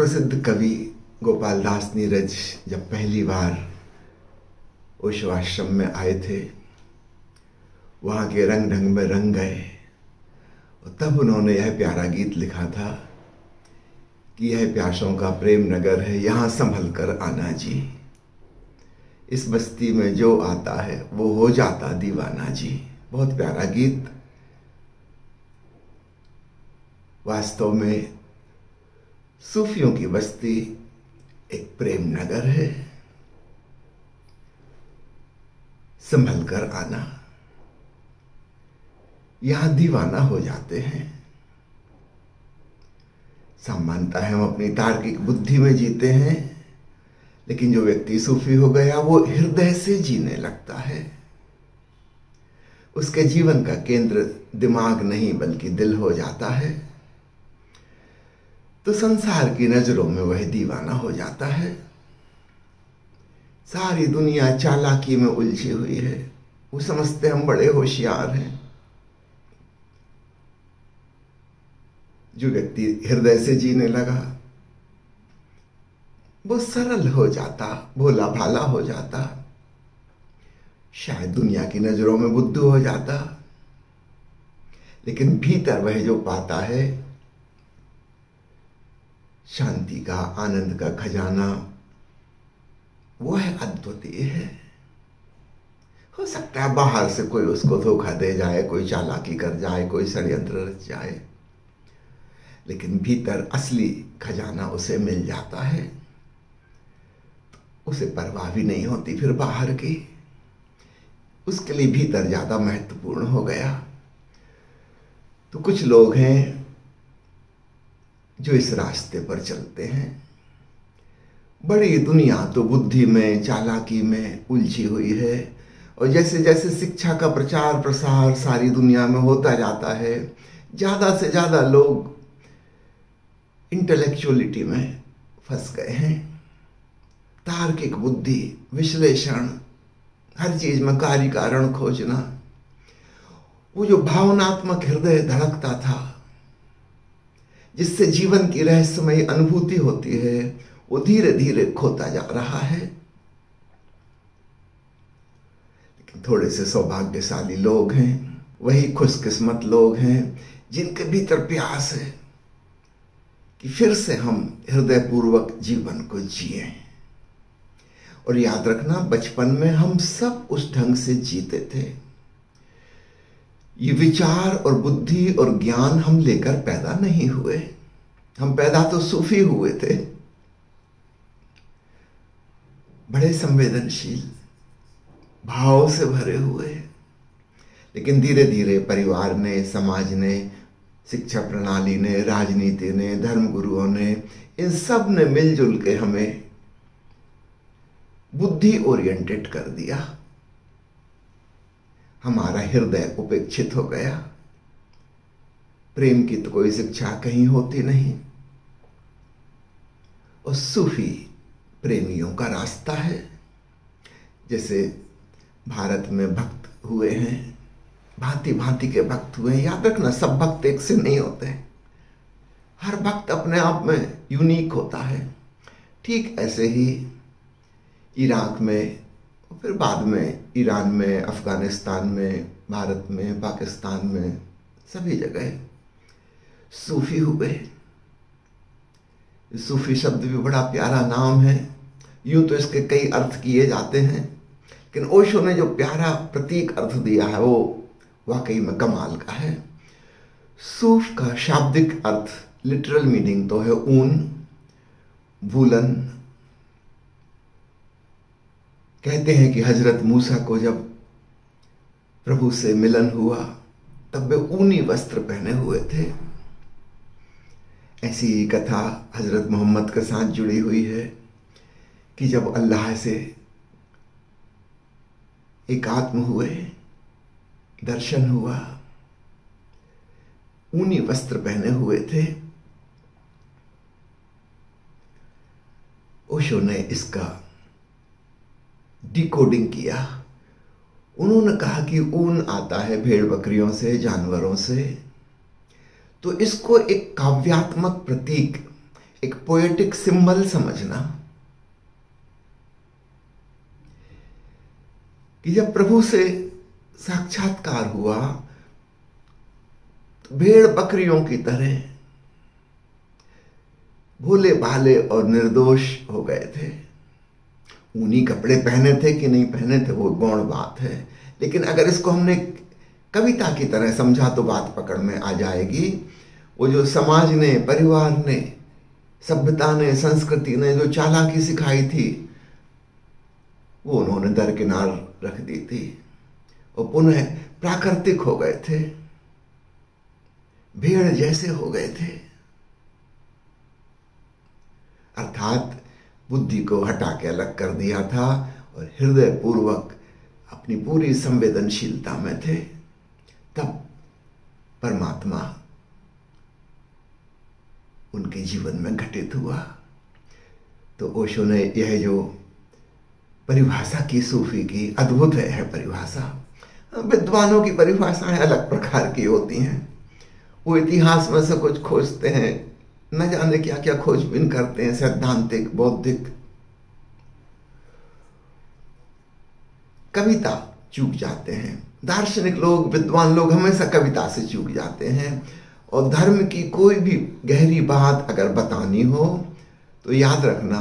प्रसिद्ध कवि गोपाल दास नीरज जब पहली बार ओशो आश्रम में आए थे, वहाँ के रंग ढंग में रंग गए और तब उन्होंने यह प्यारा गीत लिखा था कि यह प्यासों का प्रेम नगर है, यहाँ संभल कर आना जी। इस बस्ती में जो आता है वो हो जाता दीवाना जी। बहुत प्यारा गीत। वास्तव में सूफियों की बस्ती एक प्रेम नगर है, संभल कर आना। यहां दीवाना हो जाते हैं। सामान्यतः हम अपनी तार्किक बुद्धि में जीते हैं, लेकिन जो व्यक्ति सूफी हो गया वो हृदय से जीने लगता है। उसके जीवन का केंद्र दिमाग नहीं बल्कि दिल हो जाता है, तो संसार की नजरों में वह दीवाना हो जाता है। सारी दुनिया चालाकी में उलझी हुई है, वो समझते हम बड़े होशियार हैं। जो व्यक्ति हृदय से जीने लगा वो सरल हो जाता, भोला भाला हो जाता, शायद दुनिया की नजरों में बुद्धू हो जाता, लेकिन भीतर वह जो पाता है शांति का, आनंद का खजाना, वो है अद्वितीय है। हो सकता है बाहर से कोई उसको धोखा दे जाए, कोई चालाकी कर जाए, कोई षड्यंत्र रच जाए, लेकिन भीतर असली खजाना उसे मिल जाता है। उसे परवाह भी नहीं होती फिर बाहर की, उसके लिए भीतर ज्यादा महत्वपूर्ण हो गया। तो कुछ लोग हैं जो इस रास्ते पर चलते हैं। बड़ी दुनिया तो बुद्धि में, चालाकी में उलझी हुई है, और जैसे जैसे शिक्षा का प्रचार प्रसार सारी दुनिया में होता जाता है, ज्यादा से ज्यादा लोग इंटेलेक्चुअलिटी में फंस गए हैं। तार्किक बुद्धि, विश्लेषण, हर चीज में कार्य कारण खोजना। वो जो भावनात्मक हृदय धड़कता था, जिससे जीवन की रहस्यमयी अनुभूति होती है, वो धीरे धीरे खोता जा रहा है। लेकिन थोड़े से सौभाग्यशाली लोग हैं, वही खुशकिस्मत लोग हैं जिनके भीतर प्यास है कि फिर से हम हृदयपूर्वक जीवन को जिए। और याद रखना, बचपन में हम सब उस ढंग से जीते थे। ये विचार और बुद्धि और ज्ञान हम लेकर पैदा नहीं हुए। हम पैदा तो सूफी हुए थे, बड़े संवेदनशील, भाव से भरे हुए। लेकिन धीरे धीरे परिवार ने, समाज ने, शिक्षा प्रणाली ने, राजनीति ने, धर्मगुरुओं ने, इन सब ने मिलजुल के हमें बुद्धि ओरिएंटेड कर दिया। हमारा हृदय उपेक्षित हो गया। प्रेम की तो कोई शिक्षा कहीं होती नहीं, और सूफी प्रेमियों का रास्ता है। जैसे भारत में भक्त हुए हैं, भांति भांति के भक्त हुए हैं। याद रखना, सब भक्त एक से नहीं होते, हर भक्त अपने आप में यूनिक होता है। ठीक ऐसे ही इराक में, फिर बाद में ईरान में, अफगानिस्तान में, भारत में, पाकिस्तान में, सभी जगह सूफी हुए। सूफी शब्द भी बड़ा प्यारा नाम है। यूं तो इसके कई अर्थ किए जाते हैं, लेकिन ओशो ने जो प्यारा प्रतीक अर्थ दिया है वो वाकई में कमाल का है। सूफ का शाब्दिक अर्थ, लिटरल मीनिंग तो है ऊन, वूलन। कहते हैं कि हजरत मूसा को जब प्रभु से मिलन हुआ तब वे ऊनी वस्त्र पहने हुए थे। ऐसी ही कथा हजरत मोहम्मद के साथ जुड़ी हुई है कि जब अल्लाह से एकात्म हुए, दर्शन हुआ, ऊनी वस्त्र पहने हुए थे। ओशो ने इसका डिकोडिंग किया। उन्होंने कहा कि ऊन आता है भेड़ बकरियों से, जानवरों से, तो इसको एक काव्यात्मक प्रतीक, एक पोएटिक सिंबल समझना कि जब प्रभु से साक्षात्कार हुआ तो भेड़ बकरियों की तरह भोले भाले और निर्दोष हो गए थे। ऊनी कपड़े पहने थे कि नहीं पहने थे वो गौण बात है, लेकिन अगर इसको हमने कविता की तरह समझा तो बात पकड़ में आ जाएगी। वो जो समाज ने, परिवार ने, सभ्यता ने, संस्कृति ने जो चालाकी सिखाई थी वो उन्होंने दरकिनार रख दी थी और पुनः प्राकृतिक हो गए थे, भेड़ जैसे हो गए थे। अर्थात बुद्धि को हटा के अलग कर दिया था और हृदय पूर्वक अपनी पूरी संवेदनशीलता में थे। तब परमात्मा उनके जीवन में घटित हुआ। तो ओशो ने यह जो परिभाषा की सूफी की, अद्भुत है परिभाषा। विद्वानों की परिभाषाएं अलग प्रकार की होती हैं। वो इतिहास में से कुछ खोजते हैं, न जाने क्या क्या खोजबीन करते हैं, सैद्धांतिक, बौद्धिक। कविता चूक जाते हैं। दार्शनिक लोग, विद्वान लोग हमेशा कविता से चूक जाते हैं। और धर्म की कोई भी गहरी बात अगर बतानी हो तो याद रखना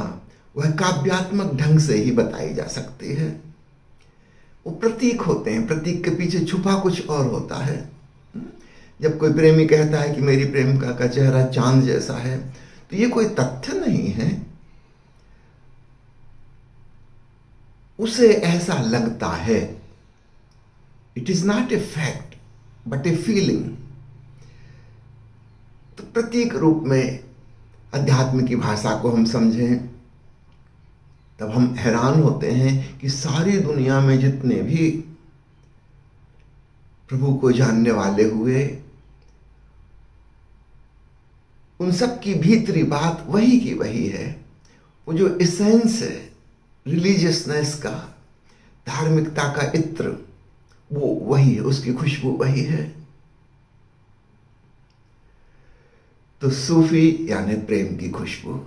वह काव्यात्मक ढंग से ही बताई जा सकती है। वो प्रतीक होते हैं, प्रतीक के पीछे छुपा कुछ और होता है। जब कोई प्रेमी कहता है कि मेरी प्रेमिका का चेहरा चांद जैसा है, तो ये कोई तथ्य नहीं है, उसे ऐसा लगता है। It is not a fact but a feeling. तो प्रतीक रूप में अध्यात्म की भाषा को हम समझें तब हम हैरान होते हैं कि सारी दुनिया में जितने भी प्रभु को जानने वाले हुए, उन सब की भीतरी बात वही की वही है। वो जो एसेंस है रिलीजियसनेस का, धार्मिकता का इत्र, वो वही है, उसकी खुशबू वही है। तो सूफी यानी प्रेम की खुशबू।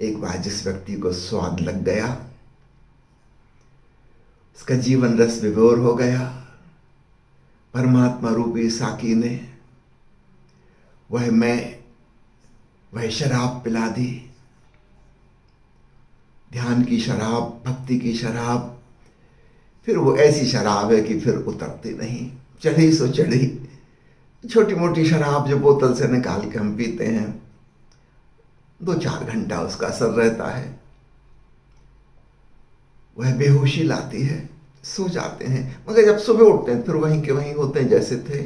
एक बार जिस व्यक्ति को स्वाद लग गया, उसका जीवन रस विभोर हो गया, परमात्मा रूपी साकी ने वह शराब पिला दी, ध्यान की शराब, भक्ति की शराब। फिर वो ऐसी शराब है कि फिर उतरती नहीं, चढ़ी सो चढ़ी। छोटी मोटी शराब जो बोतल से निकाल के हम पीते हैं, 2-4 घंटा उसका असर रहता है, वह बेहोशी लाती है, सो जाते हैं, मगर जब सुबह उठते हैं फिर वहीं के वहीं होते हैं जैसे थे।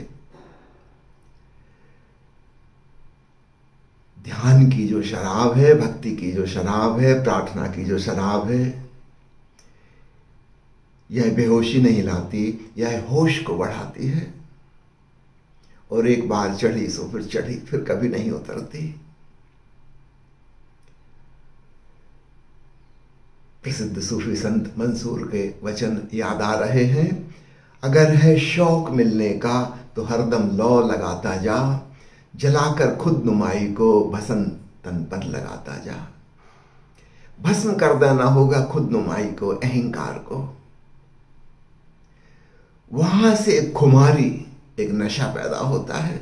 ध्यान की जो शराब है, भक्ति की जो शराब है, प्रार्थना की जो शराब है, यह बेहोशी नहीं लाती, यह होश को बढ़ाती है। और एक बार चढ़ी सो फिर चढ़ी, फिर कभी नहीं उतरती। प्रसिद्ध सूफी संत मंसूर के वचन याद आ रहे हैं। अगर है शौक मिलने का तो हरदम लौ लगाता जा, जलाकर खुद नुमाई को भस्म तन पर लगाता जा। भस्म कर देना होगा खुद नुमाई को, अहंकार को। वहां से एक खुमारी, एक नशा पैदा होता है।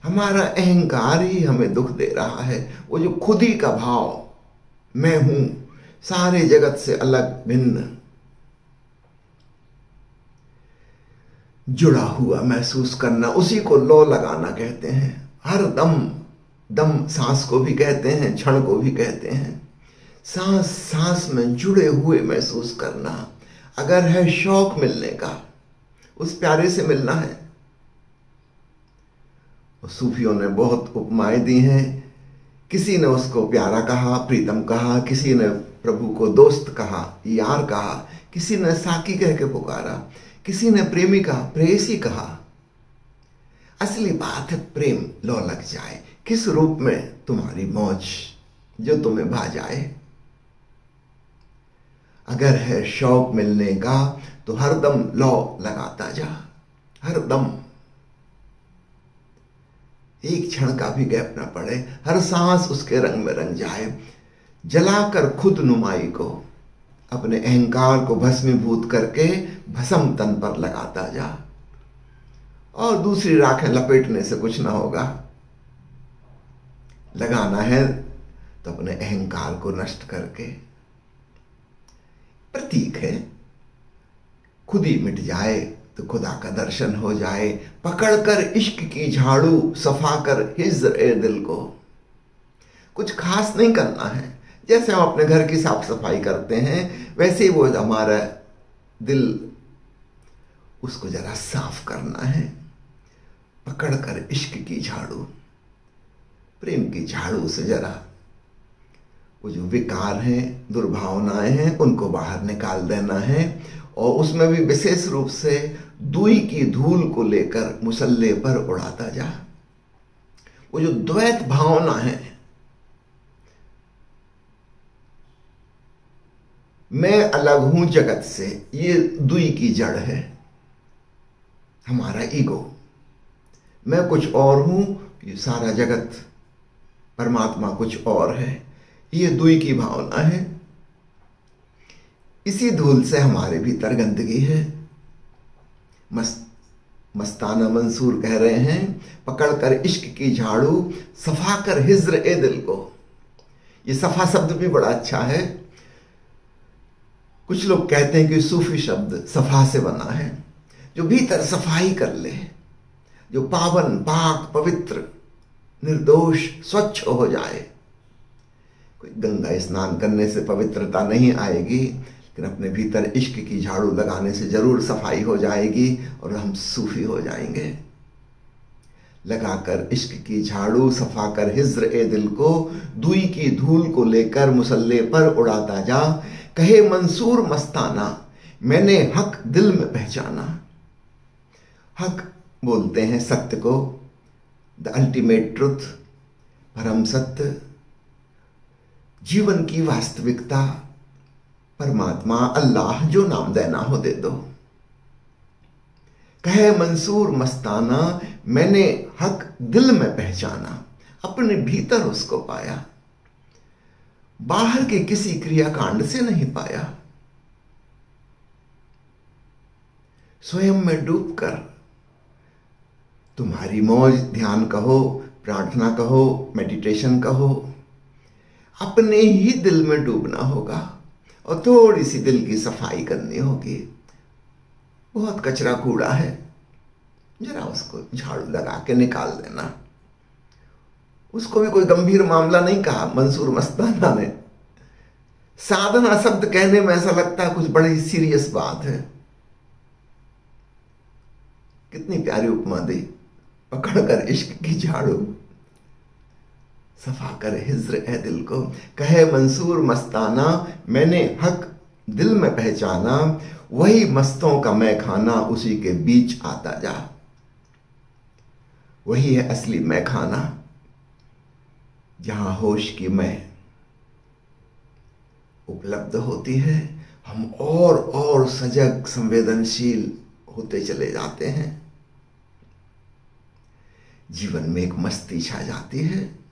हमारा अहंकार ही हमें दुख दे रहा है। वो जो खुदी का भाव, मैं हूं, सारे जगत से अलग भिन्न, जुड़ा हुआ महसूस करना, उसी को लौ लगाना कहते हैं। हर दम सांस को भी कहते हैं, क्षण को भी कहते हैं। सांस सांस में जुड़े हुए महसूस करना। अगर है शौक मिलने का, उस प्यारे से मिलना है। सूफियों ने बहुत उपमाएं दी हैं। किसी ने उसको प्यारा कहा, प्रीतम कहा, किसी ने प्रभु को दोस्त कहा, यार कहा, किसी ने साकी कह के पुकारा, किसी ने प्रेमिका, प्रेयसी कहा। असली बात है प्रेम लौ लग जाए, किस रूप में तुम्हारी मौज जो तुम्हें भा जाए। अगर है शौक मिलने का तो हरदम लौ लगाता जा, हरदम। एक क्षण का भी गैप न पड़े, हर सांस उसके रंग में रंग जाए। जलाकर खुद नुमाई को, अपने अहंकार को भस्मीभूत करके भस्म तन पर लगाता जा। और दूसरी राखें लपेटने से कुछ ना होगा। लगाना है तो अपने अहंकार को नष्ट करके। प्रतीक है, खुद ही मिट जाए तो खुदा का दर्शन हो जाए। पकड़कर इश्क की झाड़ू, सफा कर हिज्र ए दिल को। कुछ खास नहीं करना है, जैसे हम अपने घर की साफ सफाई करते हैं वैसे ही वो हमारा दिल, उसको जरा साफ करना है। पकड़कर इश्क की झाड़ू, प्रेम की झाड़ू से जरा वो जो विकार हैं, दुर्भावनाएं हैं, उनको बाहर निकाल देना है। और उसमें भी विशेष रूप से दुई की धूल को लेकर मुसल्ले पर उड़ाता जा। वो जो द्वैत भावना है, मैं अलग हूं जगत से, ये दुई की जड़ है। हमारा ईगो, मैं कुछ और हूं, ये सारा जगत, परमात्मा कुछ और है, ये दुई की भावना है। इसी धूल से हमारे भीतर गंदगी है। मस्ताना मंसूर कह रहे हैं, पकड़कर इश्क की झाड़ू, सफा कर हिज्र ए दिल को। ये सफा शब्द भी बड़ा अच्छा है। कुछ लोग कहते हैं कि सूफी शब्द सफा से बना है, जो भीतर सफाई कर ले, जो पावन, पाक, पवित्र, निर्दोष, स्वच्छ हो जाए। कोई गंगा स्नान करने से पवित्रता नहीं आएगी, लेकिन अपने भीतर इश्क की झाड़ू लगाने से जरूर सफाई हो जाएगी और हम सूफी हो जाएंगे। लगाकर इश्क की झाड़ू, सफा कर हिज्र ए दिल को, दुई की धूल को लेकर मुसल्ले पर उड़ाता जा। कहे मंसूर मस्ताना, मैंने हक दिल में पहचाना। हक बोलते हैं सत्य को, द अल्टीमेट ट्रुथ, परम सत्य, जीवन की वास्तविकता, परमात्मा, अल्लाह, जो नाम देना हो दे दो। कहे मंसूर मस्ताना, मैंने हक दिल में पहचाना, अपने भीतर उसको पाया, बाहर के किसी क्रियाकांड से नहीं पाया। स्वयं में डूबकर, तुम्हारी मौज, ध्यान कहो, प्रार्थना कहो, मेडिटेशन कहो, अपने ही दिल में डूबना होगा और थोड़ी सी दिल की सफाई करनी होगी। बहुत कचरा कूड़ा है, जरा उसको झाड़ू लगा के निकाल देना। उसको भी कोई गंभीर मामला नहीं कहा मंसूर मस्ताना ने। साधना शब्द कहने में ऐसा लगता है कुछ बड़ी सीरियस बात है। कितनी प्यारी उपमा दी, पकड़कर इश्क की झाड़ू, सफा कर हिज्र ए दिल को। कहे मंसूर मस्ताना, मैंने हक दिल में पहचाना, वही मस्तों का मैं खाना, उसी के बीच आता जा। वही है असली मैं खाना, जहां होश की मैं उपलब्ध होती है। हम और सजग, संवेदनशील होते चले जाते हैं। जीवन में एक मस्ती छा जाती है।